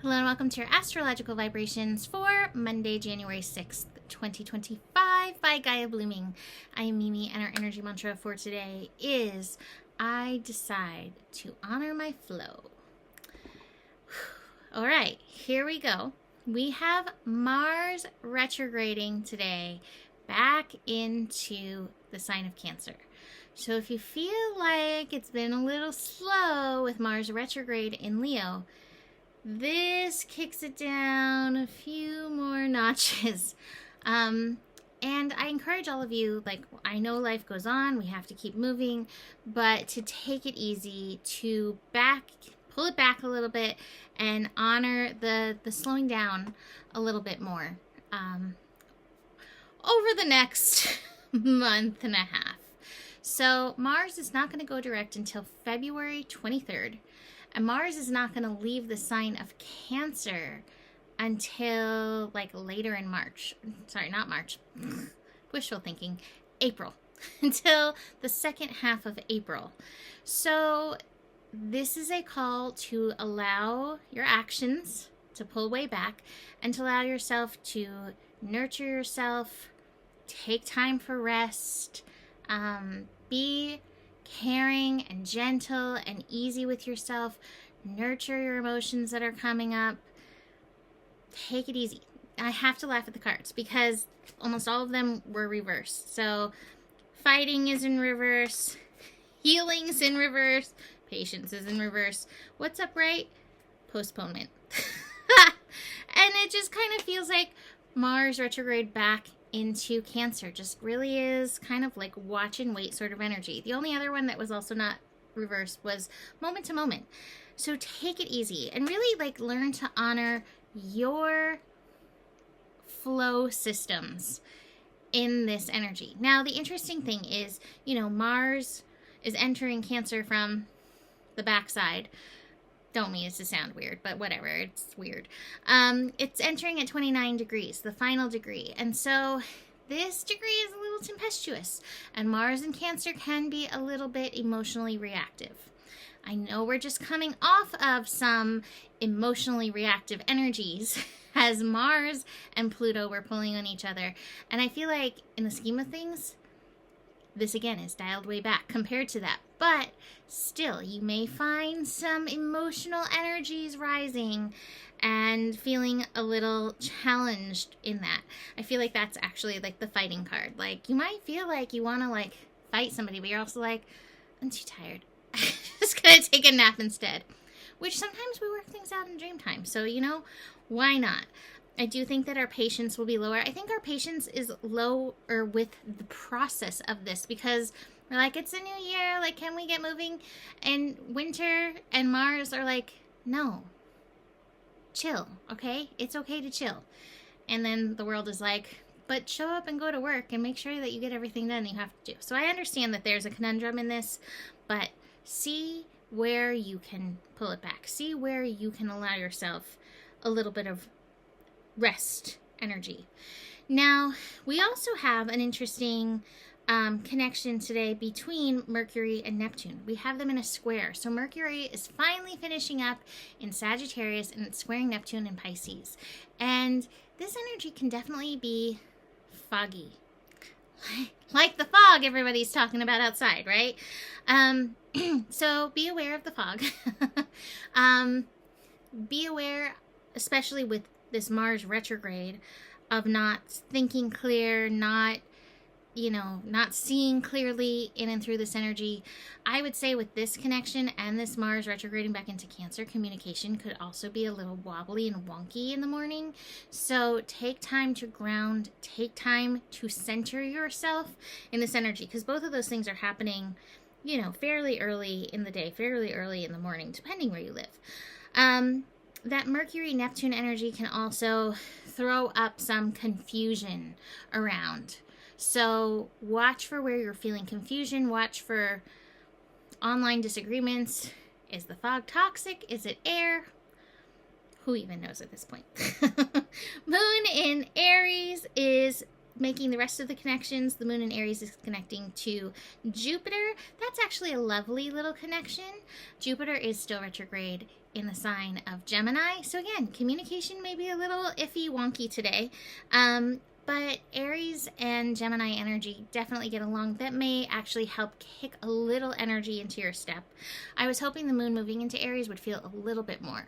Hello and welcome to your astrological vibrations for Monday, January 6th, 2025 by Gaia Blooming. I am Mimi and our energy mantra for today is I decide to honor my flow. All right, here we go. We have Mars retrograding today back into the sign of Cancer. So if you feel like it's been a little slow with Mars retrograde in Leo, this kicks it down a few more notches. And I encourage all of you, like, I know life goes on, we have to keep moving, but to take it easy, to pull it back a little bit and honor the slowing down a little bit more over the next month and a half. So Mars is not going to go direct until February 23rd. And Mars is not going to leave the sign of Cancer until like later in March. Sorry, not March. Wishful thinking. April. Until the second half of April. So this is a call to allow your actions to pull way back and to allow yourself to nurture yourself, take time for rest, be caring and gentle and easy with yourself. Nurture your emotions that are coming up. Take it easy. I have to laugh at the cards because almost all of them were reversed. So fighting is in reverse, healing's in reverse, patience is in reverse. What's upright? Postponement. And it just kind of feels like Mars retrograde back into Cancer just really is kind of like watch and wait sort of energy. The only other one that was also not reversed was moment to moment. So take it easy and really like learn to honor your flow systems in this energy. Now, the interesting thing is, Mars is entering Cancer from the backside. Don't mean it to sound weird, but whatever, it's weird. It's entering at 29 degrees, the final degree. And so this degree is a little tempestuous. And Mars in Cancer can be a little bit emotionally reactive. I know we're just coming off of some emotionally reactive energies as Mars and Pluto were pulling on each other. And I feel like in the scheme of things, this again is dialed way back compared to that. But still, you may find some emotional energies rising and feeling a little challenged in that. I feel like that's actually like the fighting card. Like you might feel like you want to like fight somebody, but you're also like, I'm too tired. I'm just going to take a nap instead. Which sometimes we work things out in dream time. So, why not? I do think that our patience will be lower. I think our patience is lower with the process of this because we're like, it's a new year. Like, can we get moving? And Winter and Mars are like, no, chill. Okay. It's okay to chill. And then the world is like, but show up and go to work and make sure that you get everything done you have to do. So I understand that there's a conundrum in this, but see where you can pull it back. See where you can allow yourself a little bit of rest energy. Now, we also have an interesting connection today between Mercury and Neptune. We have them in a square. So Mercury is finally finishing up in Sagittarius and it's squaring Neptune in Pisces. And this energy can definitely be foggy. Like the fog everybody's talking about outside, right? So be aware of the fog. Be aware, especially with this Mars retrograde, of not thinking clear, not seeing clearly in and through this energy. I would say with this connection and this Mars retrograding back into Cancer, communication could also be a little wobbly and wonky in the morning. So take time to ground, take time to center yourself in this energy, because both of those things are happening, fairly early in the day, fairly early in the morning, depending where you live. That Mercury-Neptune energy can also throw up some confusion around. So watch for where you're feeling confusion. Watch for online disagreements. Is the fog toxic? Is it air? Who even knows at this point? Moon in Aries is making the rest of the connections, the moon in Aries is connecting to Jupiter. That's actually a lovely little connection. Jupiter is still retrograde in the sign of Gemini. So again, communication may be a little iffy, wonky today. But Aries and Gemini energy definitely get along. That may actually help kick a little energy into your step. I was hoping the moon moving into Aries would feel a little bit more,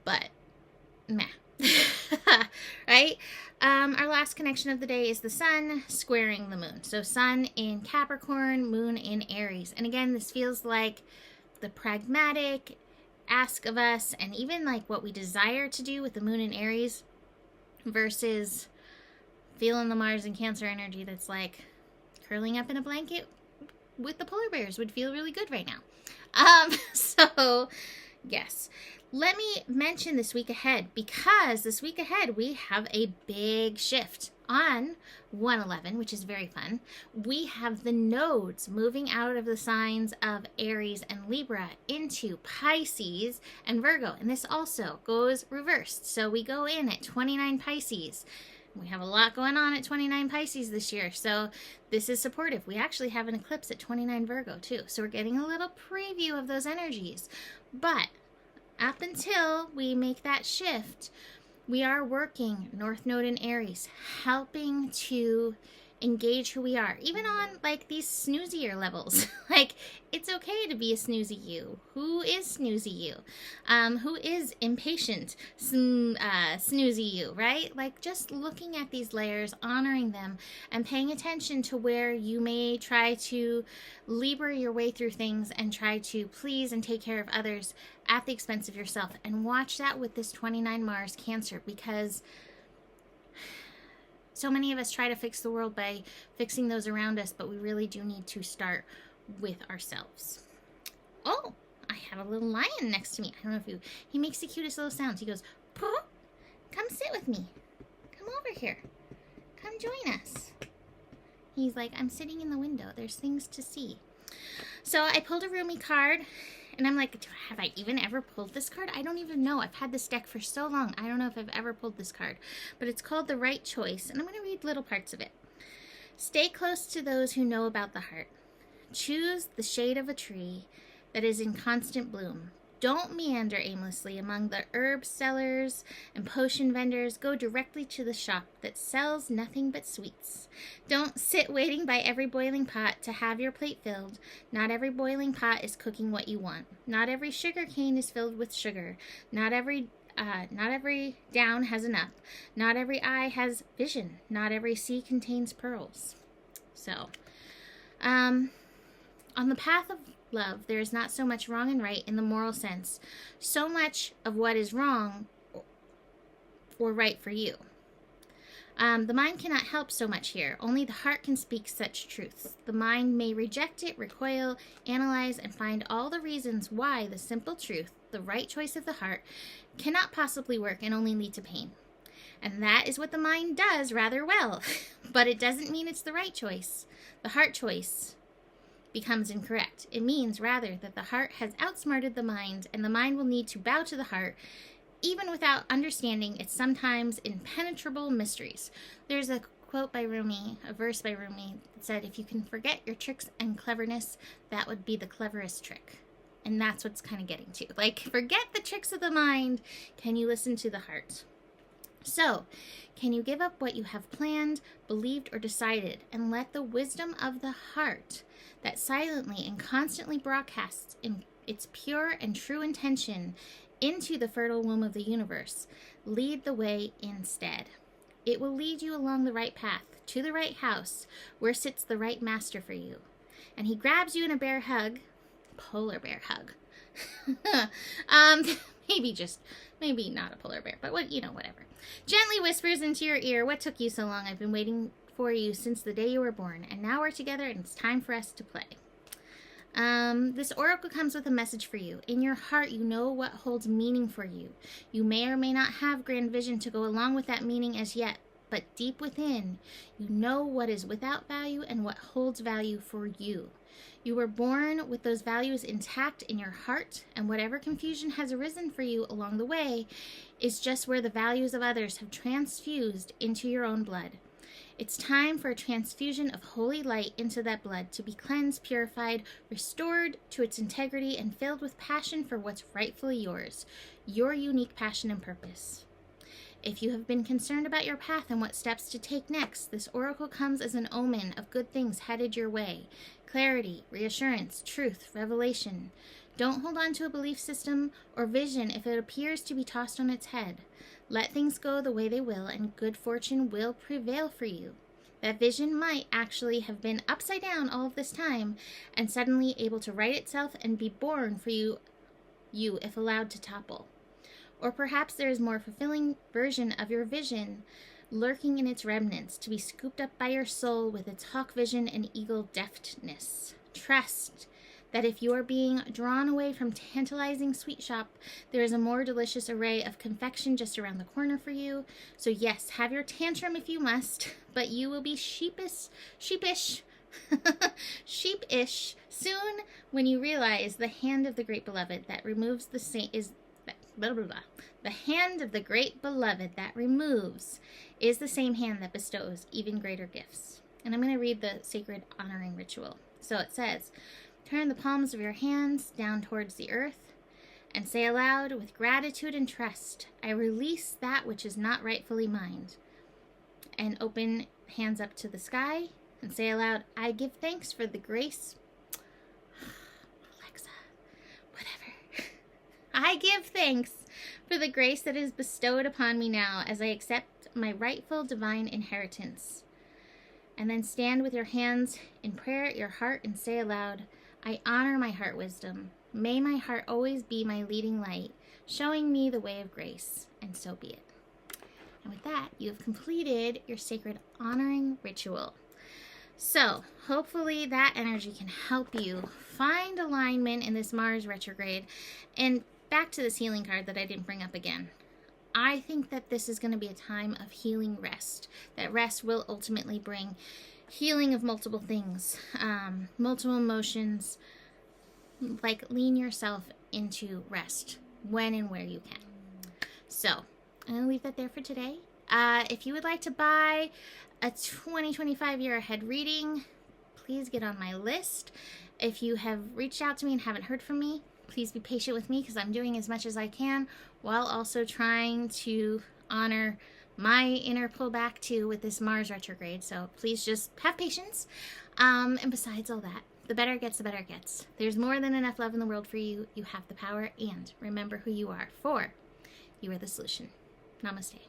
but meh. Right? Our last connection of the day is the sun squaring the moon. So sun in Capricorn, moon in Aries. And again, this feels like the pragmatic ask of us, and even like what we desire to do with the moon in Aries versus feeling the Mars and Cancer energy that's like curling up in a blanket with the polar bears would feel really good right now. So yes, let me mention this week ahead, because this week ahead we have a big shift on 1/11, which is very fun. We have the nodes moving out of the signs of Aries and Libra into Pisces and Virgo, and this also goes reversed. So we go in at 29 Pisces. We have a lot going on at 29 Pisces this year, so this is supportive. We actually have an eclipse at 29 Virgo too, so we're getting a little preview of those energies. But up until we make that shift, we are working North Node in Aries, helping to engage who we are, even on like these snoozier levels. Like, it's okay to be a snoozy you. Who is snoozy you? Who is impatient snoozy you, right? Like, just looking at these layers, honoring them, and paying attention to where you may try to Libra your way through things and try to please and take care of others at the expense of yourself. And watch that with this 29 Mars Cancer, because so many of us try to fix the world by fixing those around us, but we really do need to start with ourselves. Oh, I have a little lion next to me. I don't know if he makes the cutest little sounds. He goes, "Paw, come sit with me. Come over here. Come join us." He's like, "I'm sitting in the window. There's things to see." So I pulled a Rumi card. And I'm like, have I even ever pulled this card? I don't even know. I've had this deck for so long. I don't know if I've ever pulled this card. But it's called The Right Choice. And I'm going to read little parts of it. Stay close to those who know about the heart. Choose the shade of a tree that is in constant bloom. Don't meander aimlessly among the herb sellers and potion vendors. Go directly to the shop that sells nothing but sweets. Don't sit waiting by every boiling pot to have your plate filled. Not every boiling pot is cooking what you want. Not every sugar cane is filled with sugar. Not every down has an up. Not every eye has vision. Not every sea contains pearls. So, on the path of love, there is not so much wrong and right in the moral sense, so much of what is wrong or right for you. The mind cannot help so much here. Only the heart can speak such truths. The mind may reject it, recoil, analyze, and find all the reasons why the simple truth, the right choice of the heart, cannot possibly work and only lead to pain. And that is what the mind does rather well. But it doesn't mean it's the right choice. The heart choice becomes incorrect. It means rather that the heart has outsmarted the mind, and the mind will need to bow to the heart, even without understanding its sometimes impenetrable mysteries. There's a quote by Rumi, a verse by Rumi, that said, if you can forget your tricks and cleverness, that would be the cleverest trick. And that's what's kind of getting to. Like, forget the tricks of the mind. Can you listen to the heart? So, can you give up what you have planned, believed, or decided, and let the wisdom of the heart that silently and constantly broadcasts in its pure and true intention into the fertile womb of the universe lead the way instead? It will lead you along the right path, to the right house, where sits the right master for you. And he grabs you in a bear hug, polar bear hug. Maybe not a polar bear, but whatever. Gently whispers into your ear, what took you so long? I've been waiting for you since the day you were born, and now we're together and it's time for us to play. This oracle comes with a message for you. In your heart, you know what holds meaning for you. You may or may not have grand vision to go along with that meaning as yet, but deep within, you know what is without value and what holds value for you. You were born with those values intact in your heart, and whatever confusion has arisen for you along the way is just where the values of others have transfused into your own blood. It's time for a transfusion of holy light into that blood to be cleansed, purified, restored to its integrity, and filled with passion for what's rightfully yours, your unique passion and purpose. If you have been concerned about your path and what steps to take next, this oracle comes as an omen of good things headed your way. Clarity, reassurance, truth, revelation. Don't hold on to a belief system or vision if it appears to be tossed on its head. Let things go the way they will, and good fortune will prevail for you. That vision might actually have been upside down all of this time and suddenly able to right itself and be born for you if allowed to topple. Or perhaps there is a more fulfilling version of your vision lurking in its remnants to be scooped up by your soul with its hawk vision and eagle deftness. Trust that if you are being drawn away from tantalizing sweet shop, there is a more delicious array of confection just around the corner for you. So yes, have your tantrum if you must, but you will be sheepish soon when you realize the hand of the great beloved that removes the hand of the great beloved that removes is the same hand that bestows even greater gifts. And I'm going to read the sacred honoring ritual. So it says, turn the palms of your hands down towards the earth and say aloud, with gratitude and trust, I release that which is not rightfully mine. And open hands up to the sky and say aloud, I give thanks for the grace. Alexa, whatever. I give thanks for the grace that is bestowed upon me now as I accept my rightful divine inheritance. And then stand with your hands in prayer at your heart and say aloud, I honor my heart wisdom. May my heart always be my leading light, showing me the way of grace, and so be it. And with that, you have completed your sacred honoring ritual. So, hopefully that energy can help you find alignment in this Mars retrograde. And back to this healing card that I didn't bring up again. I think that this is going to be a time of healing rest. That rest will ultimately bring healing of multiple things, multiple emotions. Like, lean yourself into rest when and where you can. So, I'm going to leave that there for today. If you would like to buy a 2025 year ahead reading, please get on my list. If you have reached out to me and haven't heard from me, please be patient with me because I'm doing as much as I can while also trying to honor my inner pullback too with this Mars retrograde. So please just have patience. And besides all that, the better it gets, the better it gets. There's more than enough love in the world for you. You have the power, and remember who you are, for you are the solution. Namaste.